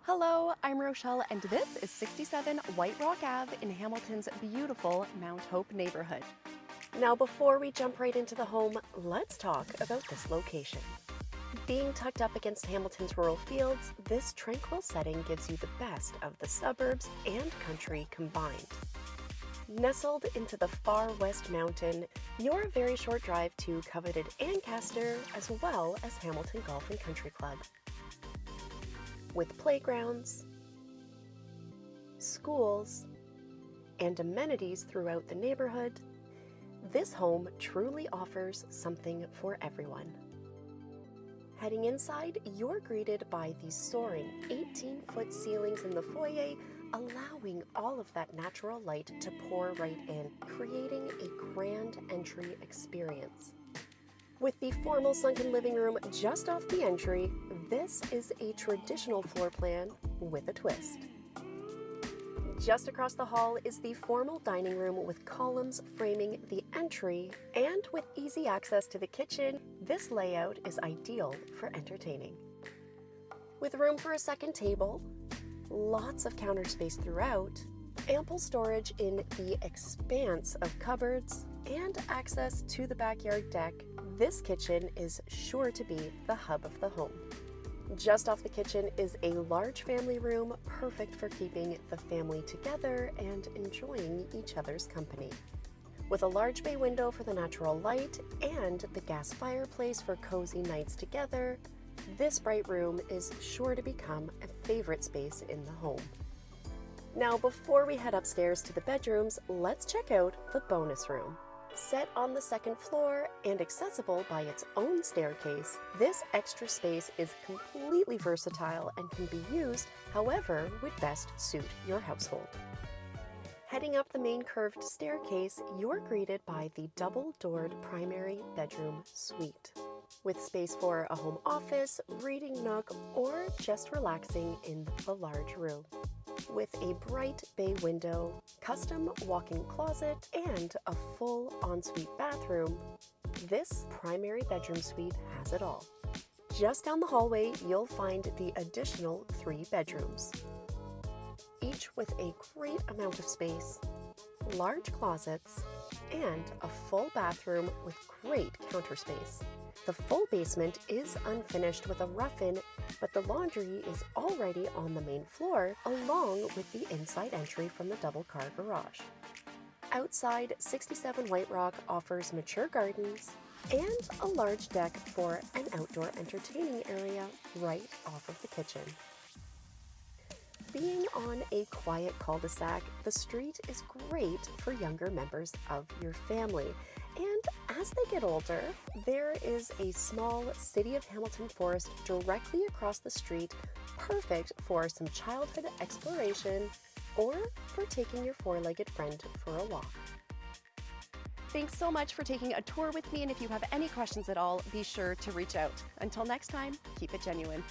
Hello, I'm Rochelle, and this is 67 Whiterock Ave in Hamilton's beautiful Mount Hope neighborhood. Now, before we jump right into the home, let's talk about this location. Being tucked up against Hamilton's rural fields, this tranquil setting gives you the best of the suburbs and country combined. Nestled into the far west mountain, you're a very short drive to coveted Ancaster as well as Hamilton Golf and Country Club. With playgrounds, schools, and amenities throughout the neighborhood, this home truly offers something for everyone. Heading inside, you're greeted by the soaring 18-foot ceilings in the foyer, allowing all of that natural light to pour right in, creating a grand entry experience. With the formal sunken living room just off the entry, this is a traditional floor plan with a twist. Just across the hall is the formal dining room with columns framing the entry, and with easy access to the kitchen, this layout is ideal for entertaining. With room for a second table, lots of counter space throughout, ample storage in the expanse of cupboards, and access to the backyard deck, this kitchen is sure to be the hub of the home. Just off the kitchen is a large family room, perfect for keeping the family together and enjoying each other's company. With a large bay window for the natural light and the gas fireplace for cozy nights together, this bright room is sure to become a favorite space in the home. Now, before we head upstairs to the bedrooms, let's check out the bonus room. Set on the second floor and accessible by its own staircase, this extra space is completely versatile and can be used however would best suit your household. Heading up the main curved staircase, you're greeted by the double-doored primary bedroom suite, with space for a home office, reading nook, or just relaxing in the large room. With a bright bay window, custom walk-in closet, and a full ensuite bathroom, this primary bedroom suite has it all. Just down the hallway, you'll find the additional 3 bedrooms, each with a great amount of space, large closets, and a full bathroom with great counter space. The full basement is unfinished with a rough-in, but the laundry is already on the main floor, along with the inside entry from the double-car garage. Outside, 67 Whiterock offers mature gardens and a large deck for an outdoor entertaining area right off of the kitchen. Being on a quiet cul-de-sac, the street is great for younger members of your family. And as they get older, there is a small City of Hamilton forest directly across the street, perfect for some childhood exploration or for taking your four-legged friend for a walk. Thanks so much for taking a tour with me, and if you have any questions at all, be sure to reach out. Until next time, keep it genuine.